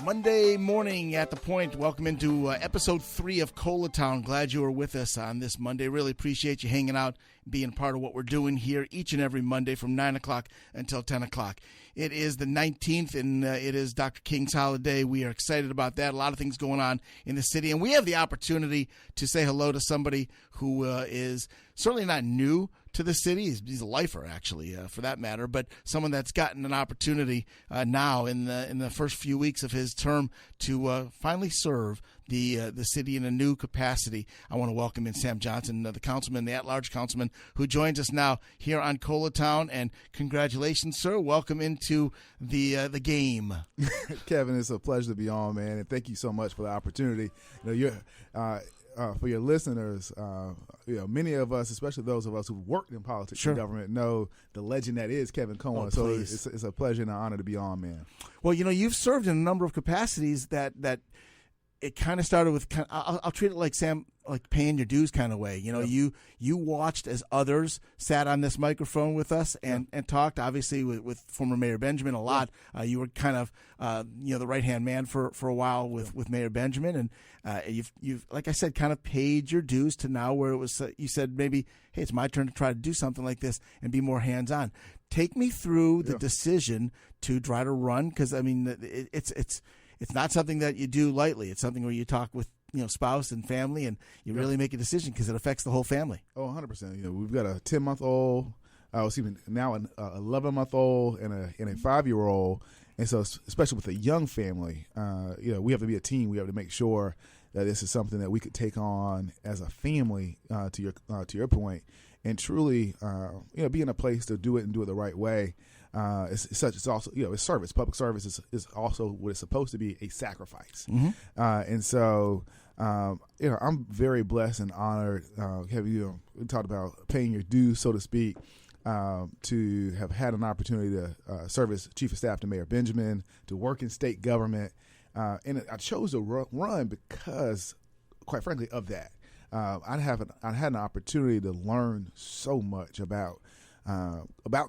Monday morning at the point. Welcome into episode 3 of ColaTown. Glad you are with us on this Monday. Really appreciate you hanging out, being part of what we're doing here each and every Monday from 9 o'clock until 10 o'clock. It is the 19th, and it is Dr. King's holiday. We are excited about that. A lot of things going on in the city, and we have the opportunity to say hello to somebody who is certainly not new to the city. He's a lifer, actually, for that matter, but someone that's gotten an opportunity now in the first few weeks of his term to finally serve the city in a new capacity. I want to welcome in Sam Johnson, the councilman, the At-Large Councilman, who joins us now here on ColaTown. And congratulations, sir. Welcome into the game. Kevin, it's a pleasure to be on, man, and thank you so much for the opportunity. For your listeners, many of us, especially those of us who've worked in politics and government, know the legend that is Kevin Cohen. So it's a pleasure and an honor to be on, man. Well, you've served in a number of capacities that it kind of started with. I'll treat it like Sam, like paying your dues kind of way. You watched as others sat on this microphone with us and talked. Obviously, with former Mayor Benjamin a lot. You were kind of the right hand man for a while with Mayor Benjamin, and you've like I said, kind of paid your dues to now where it was. You said maybe, hey, it's my turn to try to do something like this and be more hands on. Take me through the decision to try to run, because I mean it's not something that you do lightly. It's something where you talk with spouse and family, and you really make a decision because it affects the whole family. Oh, 100%. We've got a 10-month-old, now an 11-month-old and a 5-year-old, and so especially with a young family, we have to be a team. We have to make sure that this is something that we could take on as a family. To your point, and truly, be in a place to do it and do it the right way. It's also it's service. Public service is also what it's supposed to be, a sacrifice. Mm-hmm. And so I'm very blessed and honored. We talked about paying your dues, so to speak, to have had an opportunity to serve as chief of staff to Mayor Benjamin, to work in state government, and I chose to run because, quite frankly, of that. I had an opportunity to learn so much about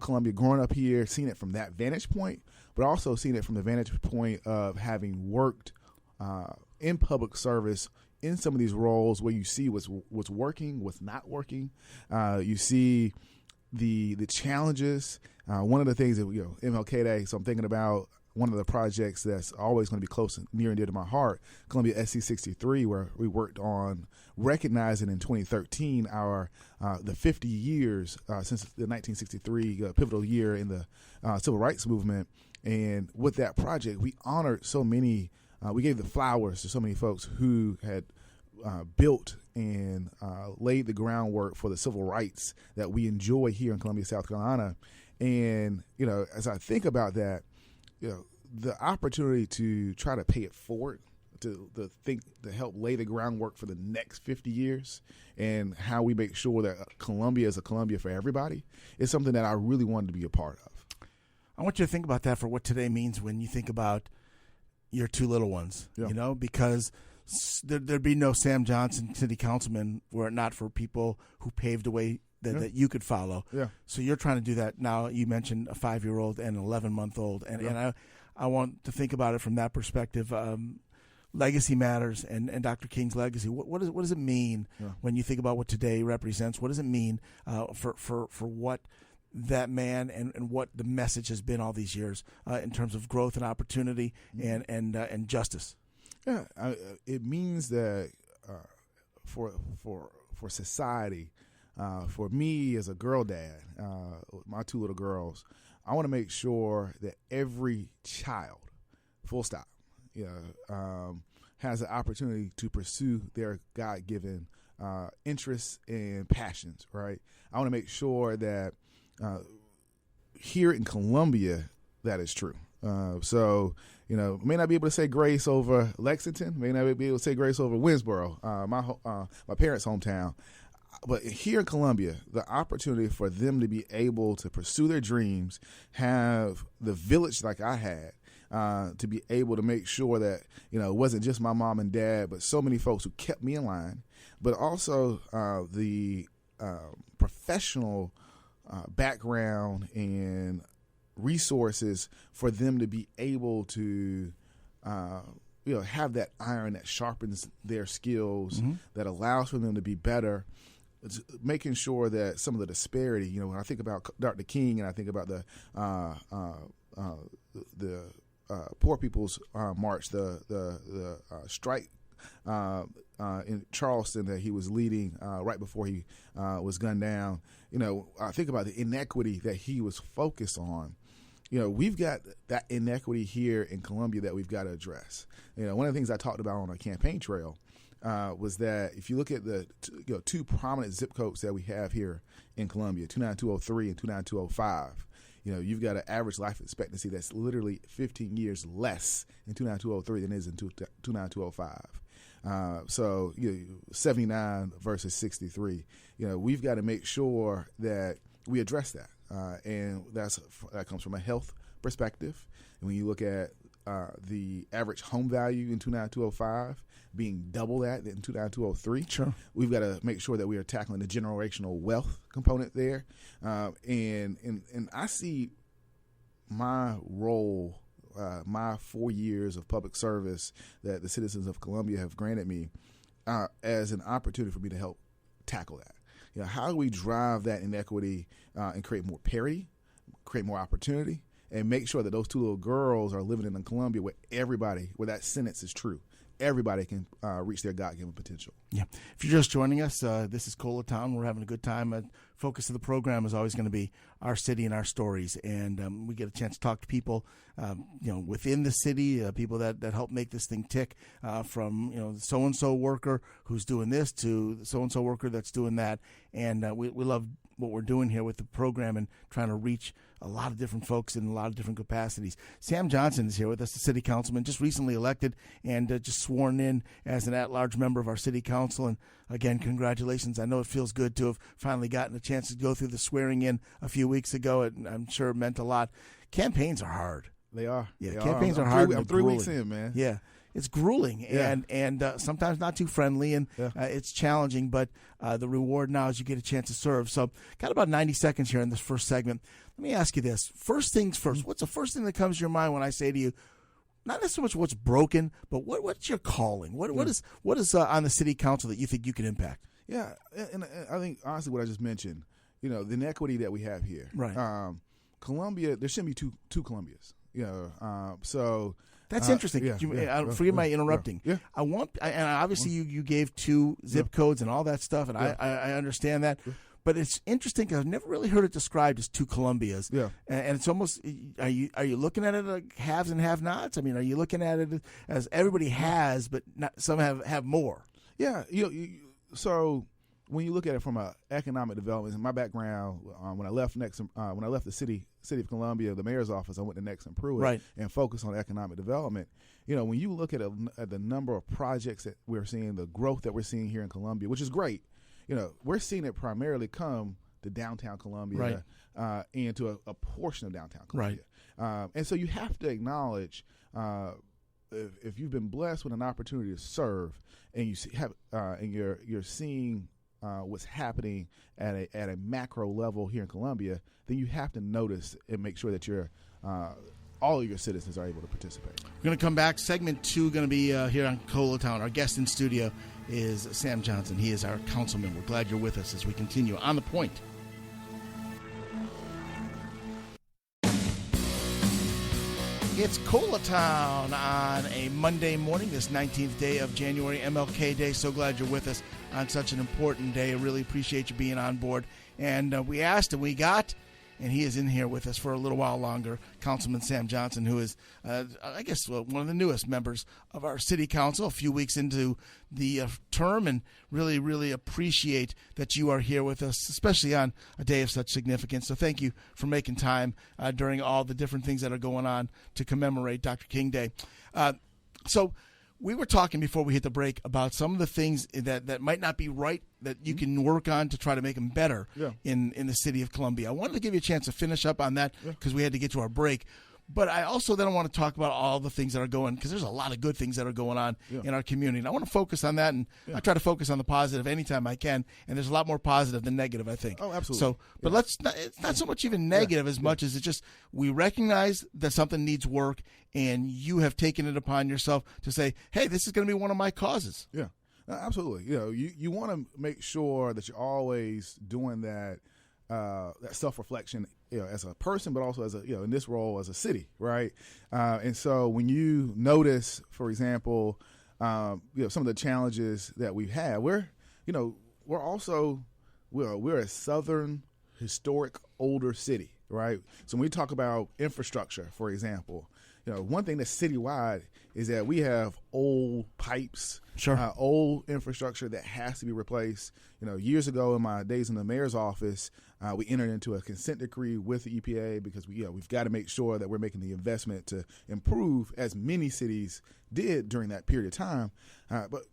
Columbia, growing up here, seeing it from that vantage point, but also seeing it from the vantage point of having worked in public service in some of these roles where you see what's working, what's not working. You see the challenges. One of the things that MLK Day. So I'm thinking about one of the projects that's always going to be close and near and dear to my heart, Columbia SC 63, where we worked on recognizing in 2013 the 50 years since the 1963 pivotal year in the civil rights movement. And with that project, we honored so many, we gave the flowers to so many folks who had built and laid the groundwork for the civil rights that we enjoy here in Columbia, South Carolina. And, as I think about that, the opportunity to try to pay it forward, to help lay the groundwork for the next 50 years and how we make sure that Columbia is a Columbia for everybody is something that I really wanted to be a part of. I want you to think about that for what today means when you think about your two little ones, because there'd be no Sam Johnson city councilman were it not for people who paved the way that you could follow. Yeah. So you're trying to do that now. You mentioned a 5-year-old and an 11-month-old, and I want to think about it from that perspective. Legacy matters, and Dr. King's legacy. What does it mean when you think about what today represents? What does it mean for what that man and what the message has been all these years in terms of growth and opportunity and justice? Yeah, it means that for society. For me as a girl dad, my two little girls, I want to make sure that every child, full stop, has the opportunity to pursue their God-given interests and passions, right? I want to make sure that here in Columbia, that is true. So, may not be able to say grace over Lexington, may not be able to say grace over Winsboro, my parents' hometown. But here in Columbia, the opportunity for them to be able to pursue their dreams, have the village like I had, to be able to make sure that, it wasn't just my mom and dad, but so many folks who kept me in line, but also the professional background and resources for them to be able to have that iron that sharpens their skills, Mm-hmm. that allows for them to be better. It's making sure that some of the disparity, when I think about Dr. King and I think about the Poor People's March, the strike in Charleston that he was leading right before he was gunned down. I think about the inequity that he was focused on. We've got that inequity here in Columbia that we've got to address. One of the things I talked about on our campaign trail was that if you look at the two prominent zip codes that we have here in Columbia, 29203 and 29205, you've got an average life expectancy that's literally 15 years less in 29203 than it is in 29205. So 79 versus 63. We've got to make sure that we address that, and that comes from a health perspective. And when you look at the average home value in 29205 being double that in 29203, sure, we've got to make sure that we are tackling the generational wealth component there. And I see my role, my 4 years of public service that the citizens of Columbia have granted me as an opportunity for me to help tackle that. How do we drive that inequity and create more parity, create more opportunity, and make sure that those two little girls are living in Columbia where that sentence is true. Everybody can reach their God-given potential. Yeah. If you're just joining us, this is ColaTown. We're having a good time. Focus of the program is always going to be our city and our stories, and we get a chance to talk to people, within the city, people that help make this thing tick, from so-and-so worker who's doing this to the so-and-so worker that's doing that, and we love what we're doing here with the program and trying to reach a lot of different folks in a lot of different capacities. Sam Johnson is here with us, the city councilman, just recently elected and just sworn in as an at-large member of our city council. And again, congratulations. I know it feels good to have finally gotten a chance to go through the swearing in a few weeks ago. And I'm sure it meant a lot. Campaigns are hard. They are. Yeah, they campaigns are. are hard. I'm 3 weeks in, man. Yeah. It's grueling and sometimes not too friendly, and it's challenging, but the reward now is you get a chance to serve. So got about 90 seconds here in this first segment. Let me ask you this. First things first, what's the first thing that comes to your mind when I say to you, not so much what's broken, but what's your calling? What is on the city council that you think you can impact? Yeah, and I think, honestly, what I just mentioned, the inequity that we have here. Right. Columbia, there shouldn't be two Columbias. So... That's interesting. Forgive my interrupting. Yeah. And obviously you gave two zip codes and all that stuff, and I understand that. Yeah. But it's interesting because I've never really heard it described as two Columbias. Yeah. And it's almost, are you looking at it like haves and have-nots? I mean, are you looking at it as everybody has, but not, some have more? Yeah. So when you look at it from an economic development, in my background, when I left the city of Columbia, the mayor's office, I went to Nexon Pruitt and focused on economic development. When you look at the number of projects that we're seeing, the growth that we're seeing here in Columbia, which is great, we're seeing it primarily come to downtown Columbia and to a portion of downtown Columbia. Right. And so you have to acknowledge if you've been blessed with an opportunity to serve, and you're seeing what's happening at a macro level here in Columbia, then you have to notice and make sure that all of your citizens are able to participate. We're going to come back. Segment 2 going to be here on ColaTown. Our guest in studio is Sam Johnson. He is our councilman. We're glad you're with us as we continue On the Point. It's ColaTown on a Monday morning, this 19th day of January, MLK Day. So glad you're with us on such an important day. I really appreciate you being on board. And we asked and we got, and he is in here with us for a little while longer, Councilman Sam Johnson, who is, I guess, one of the newest members of our city council, a few weeks into the term, and really, really appreciate that you are here with us, especially on a day of such significance. So thank you for making time during all the different things that are going on to commemorate Dr. King Day. So we were talking before we hit the break about some of the things that might not be right that you can work on to try to make them better in the city of Columbia. I wanted to give you a chance to finish up on that because we had to get to our break. But I also then want to talk about all the things that are going, because there's a lot of good things that are going on in our community. And I want to focus on that, and I try to focus on the positive anytime I can. And there's a lot more positive than negative, I think. Oh, absolutely. So, but it's not so much even negative as much as it's just we recognize that something needs work, and you have taken it upon yourself to say, hey, this is going to be one of my causes. Yeah, absolutely. You want to make sure that you're always doing that self-reflection, as a person, but also as in this role as a city, right? And so when you notice, for example, some of the challenges that we've had, we're a southern historic older city, right? So when we talk about infrastructure, for example, one thing that's citywide is that we have old pipes, old infrastructure that has to be replaced. Years ago in my days in the mayor's office, we entered into a consent decree with the EPA because we've got to make sure that we're making the investment to improve, as many cities did during that period of time. But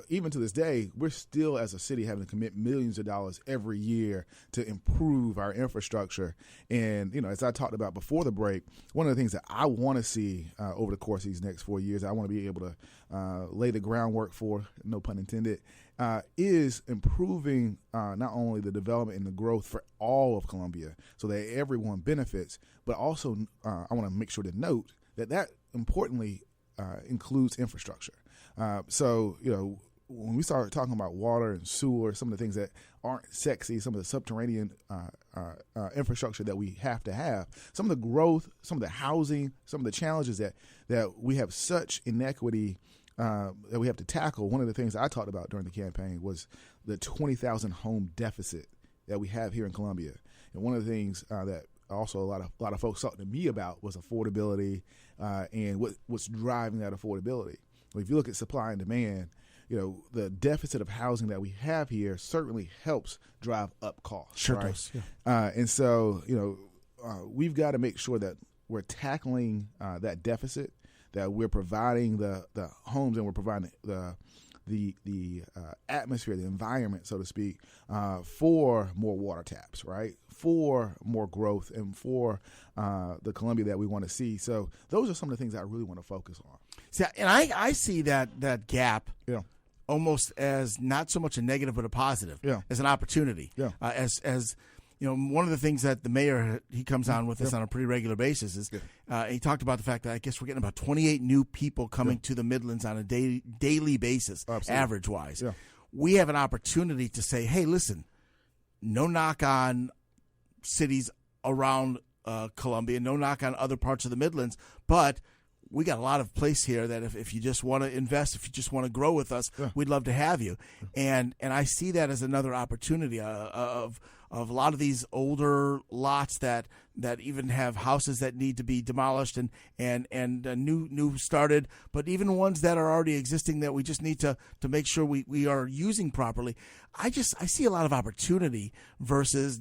even to this day, we're still, as a city, having to commit millions of dollars every year to improve our infrastructure. And, as I talked about before the break, one of the things that I want to see over the course of these next 4 years, I want to be able to lay the groundwork for, no pun intended, is improving not only the development and the growth for all of Columbia so that everyone benefits, but also I want to make sure to note that importantly includes infrastructure. So, when we start talking about water and sewer, some of the things that aren't sexy, some of the subterranean infrastructure that we have to have, some of the growth, some of the housing, some of the challenges that we have such inequity that we have to tackle. One of the things I talked about during the campaign was the 20,000 home deficit that we have here in Columbia. And one of the things that also a lot of folks talked to me about was affordability and what's driving that affordability. Well, if you look at supply and demand, the deficit of housing that we have here certainly helps drive up costs. Sure right? does. Yeah. And so, we've got to make sure that we're tackling that deficit, that we're providing the homes and we're providing the atmosphere, the environment, so to speak, for more water taps, right? For more growth and for the Columbia that we want to see. So those are some of the things I really want to focus on. See, and I see that gap almost as not so much a negative but a positive, as an opportunity. Yeah. As one of the things that the mayor, he comes on with us on a pretty regular basis is he talked about the fact that I guess we're getting about 28 new people coming to the Midlands on a daily basis, average-wise. Yeah. We have an opportunity to say, hey, listen, no knock on cities around Columbia, no knock on other parts of the Midlands, but we got a lot of place here that if you just want to invest, if you just want to grow with us, we'd love to have you. And I see that as another opportunity of a lot of these older lots that even have houses that need to be demolished and new started, but even ones that are already existing that we just need to make sure we are using properly. I see a lot of opportunity versus,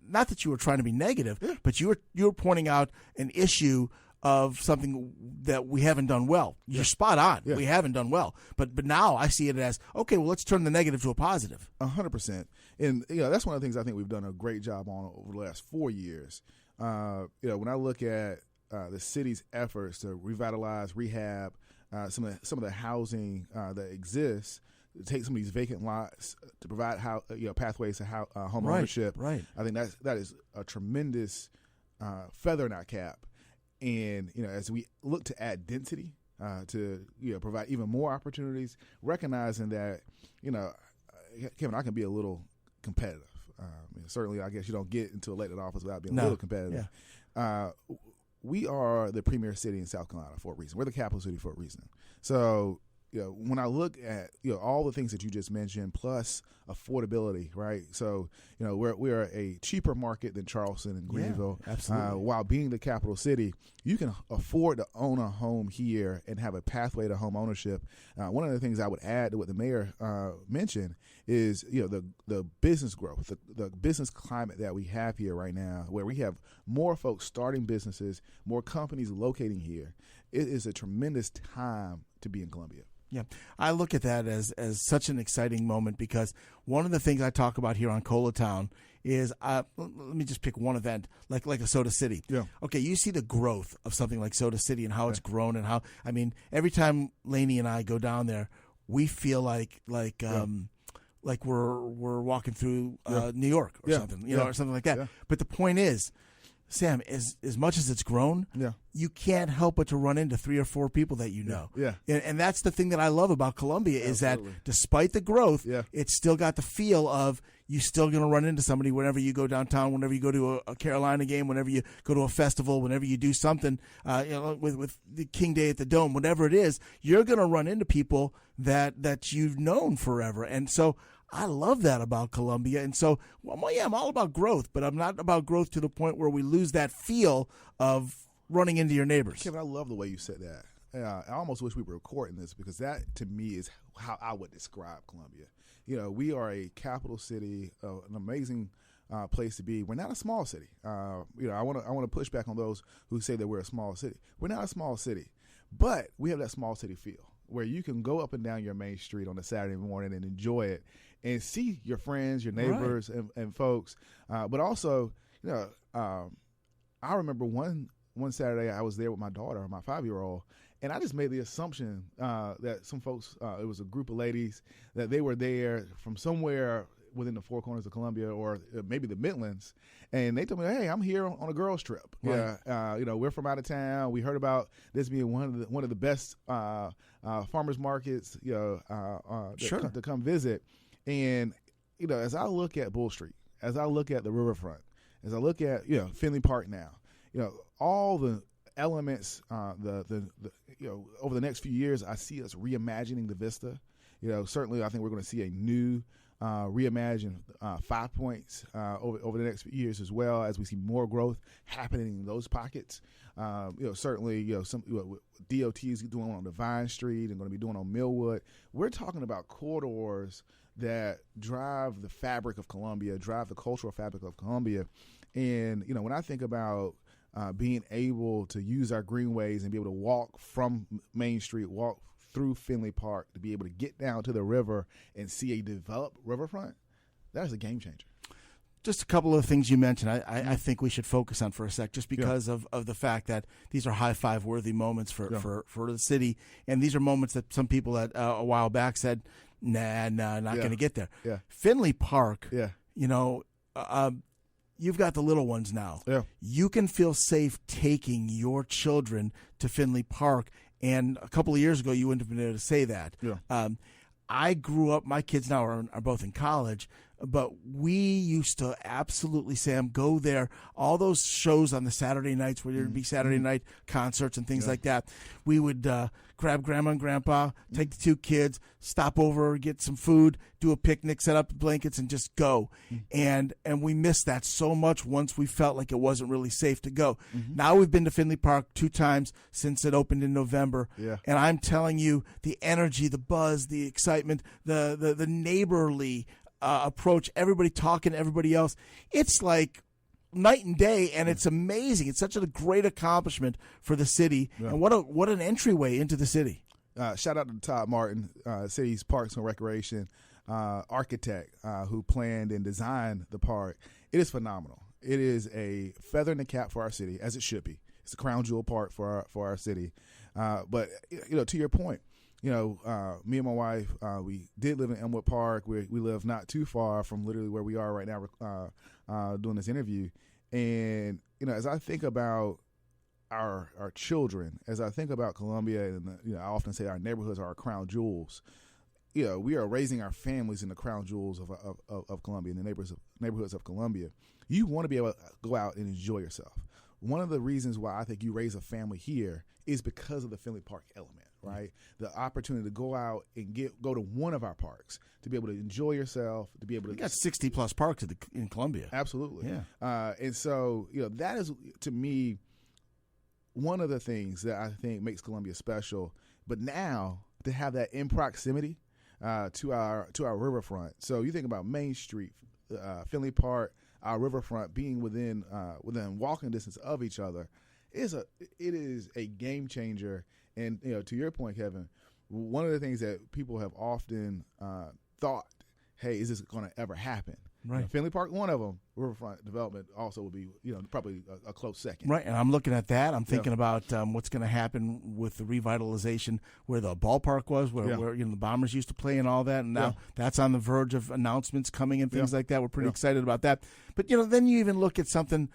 not that you were trying to be negative, but you were pointing out an issue of something that we haven't done well. You're spot on. Yeah. We haven't done well. But now I see it as, okay, well, let's turn the negative to a positive. 100%. And that's one of the things I think we've done a great job on over the last 4 years. When I look at the city's efforts to revitalize, rehab some of the housing that exists, take some of these vacant lots to provide pathways to home ownership. Right. I think that is a tremendous feather in our cap. And, as we look to add density to, provide even more opportunities, recognizing that, Kevin, I can be a little competitive. Certainly, I guess you don't get into elected office without being a little competitive. Yeah. We are the premier city in South Carolina for a reason. We're the capital city for a reason. So, when I look at, all the things that you just mentioned, plus affordability, right? So, we're a cheaper market than Charleston and Greenville. Yeah, absolutely. While being the capital city, you can afford to own a home here and have a pathway to home ownership. One of the things I would add to what the mayor mentioned is, the business growth, the business climate that we have here right now, where we have more folks starting businesses, more companies locating here. It is a tremendous time to be in Columbia. Yeah, I look at that as such an exciting moment because one of the things I talk about here on ColaTown is let me just pick one event like a Soda City. Yeah. Okay, you see the growth of something like Soda City and how it's grown and how every time Lainey and I go down there, we feel like we're walking through New York or something, or something like that. Yeah. But the point is, Sam, as much as it's grown, you can't help but to run into 3 or 4 people that you know. Yeah. And that's the thing that I love about Columbia is that despite the growth, it's still got the feel of you're still going to run into somebody whenever you go downtown, whenever you go to a Carolina game, whenever you go to a festival, whenever you do something, with the King Day at the Dome, whatever it is, you're going to run into people that you've known forever. And so I love that about Columbia. And so, I'm all about growth, but I'm not about growth to the point where we lose that feel of running into your neighbors. Kevin, I love the way you said that. I almost wish we were recording this because that, to me, is how I would describe Columbia. We are a capital city, an amazing place to be. We're not a small city. I want to push back on those who say that we're a small city. We're not a small city, but we have that small city feel where you can go up and down your main street on a Saturday morning and enjoy it and see your friends, your neighbors, and folks. But also, I remember one Saturday I was there with my daughter, my 5-year-old, and I just made the assumption that some folks, it was a group of ladies, that they were there from somewhere within the four corners of Columbia or maybe the Midlands, and they told me, "Hey, I'm here on a girls' trip. Right. We're from out of town. We heard about this being one of the best farmers markets, to come visit." And as I look at Bull Street, as I look at the riverfront, as I look at Finley Park now, all the elements, over the next few years, I see us reimagining the vista. Certainly, I think we're going to see a new reimagined 5 Points over the next few years, as well as we see more growth happening in those pockets. Certainly, some DOT is doing on Divine Street and going to be doing on Millwood. We're talking about corridors that drive the fabric of Columbia, drive the cultural fabric of Columbia. And, when I think about being able to use our greenways and be able to walk from Main Street, walk through Finley Park, to be able to get down to the river and see a developed riverfront, that's a game changer. Just a couple of things you mentioned I think we should focus on for a sec, just because of the fact that these are high-five worthy moments for the city. And these are moments that some people a while back said, not going to get there. Yeah. Finley Park, you've got the little ones now. Yeah. You can feel safe taking your children to Finley Park. And a couple of years ago, you wouldn't have been able to say that. Yeah. I grew up, my kids now are both in college, but we used to absolutely, Sam, go there. All those shows on the Saturday nights where there would be Saturday night concerts and things like that. We would grab Grandma and Grandpa, take the 2 kids, stop over, get some food, do a picnic, set up the blankets, and just go. And we missed that so much once we felt like it wasn't really safe to go. Now we've been to Finley Park 2 times since it opened in November. Yeah. And I'm telling you, the energy, the buzz, the excitement, the neighborly approach, everybody talking to everybody else, it's like night and day, and it's amazing. It's such a great accomplishment for the city, and what an entryway into the city. Shout out to Todd Martin, city's Parks and Recreation architect, who planned and designed the park. It is phenomenal. It is a feather in the cap for our city, as it should be. It's a crown jewel park for our city. But to your point, me and my wife, we did live in Elmwood Park. We live not too far from literally where we are right now, doing this interview. And as I think about our children, as I think about Columbia, and I often say our neighborhoods are our crown jewels. We are raising our families in the crown jewels of Columbia, in the neighborhoods of Columbia. You want to be able to go out and enjoy yourself. One of the reasons why I think you raise a family here is because of the Finley Park element. Right, the opportunity to go out and go to one of our parks, to be able to enjoy yourself, to be able to. We got 60+ parks in Columbia. Absolutely, yeah. And so that is, to me, one of the things that I think makes Columbia special. But now to have that in proximity to our riverfront. So you think about Main Street, Finley Park, our riverfront being within walking distance of each other. It is a game changer. And to your point, Kevin, one of the things that people have often thought, hey, is this going to ever happen? Right. Finley Park, one of them. Riverfront development also would be, probably a close second. Right, and I'm looking at that. I'm thinking about what's going to happen with the revitalization where the ballpark was, where the Bombers used to play and all that, and now that's on the verge of announcements coming and things like that. We're pretty excited about that. But then you even look at something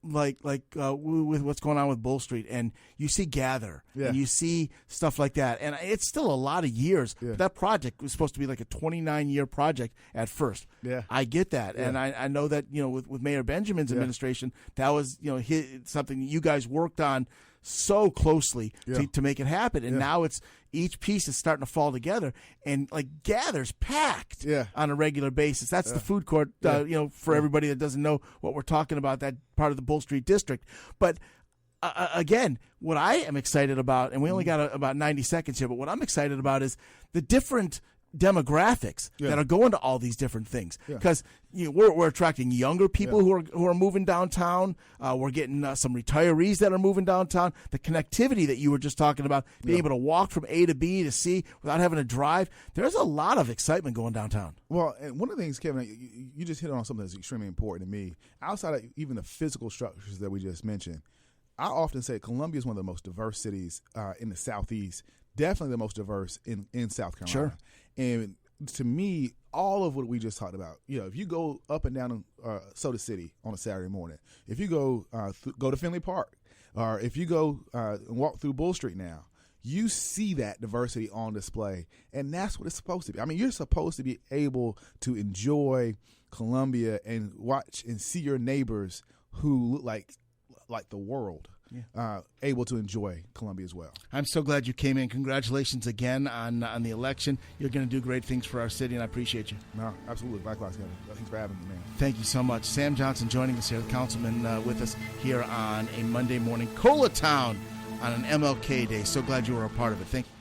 like with what's going on with Bull Street, and you see Gather, and you see stuff like that, and it's still a lot of years. But that project was supposed to be like a 29-year project at first. Yeah, I get that, and I know that with Mayor Benjamin's administration, that was something you guys worked on so closely to make it happen, and now it's each piece is starting to fall together, and like Gather's packed on a regular basis. That's the food court, for everybody that doesn't know what we're talking about, that part of the Bull Street district. But again, what I am excited about, and we only got about 90 seconds here, but what I'm excited about is the different demographics that are going to all these different things, because we're attracting younger people who are moving downtown. We're getting some retirees that are moving downtown. The connectivity that you were just talking about, being able to walk from A to B to C without having to drive. There's a lot of excitement going downtown. Well, and one of the things, Kevin, you just hit on something that's extremely important to me. Outside of even the physical structures that we just mentioned, I often say Columbia is one of the most diverse cities in the Southeast. Definitely the most diverse in South Carolina. Sure. And to me, all of what we just talked about, if you go up and down Soda City on a Saturday morning, if you go to Finley Park, or if you go and walk through Bull Street now, you see that diversity on display, and that's what it's supposed to be. I mean, you're supposed to be able to enjoy Columbia and watch and see your neighbors who look like the world. Able to enjoy Columbia as well. I'm so glad you came in. Congratulations again on the election. You're going to do great things for our city, and I appreciate you. No, absolutely. Likewise, Kevin. Thanks for having me, man. Thank you so much. Sam Johnson joining us here, the councilman with us here on a Monday morning. ColaTown on an MLK Day. So glad you were a part of it. Thank you.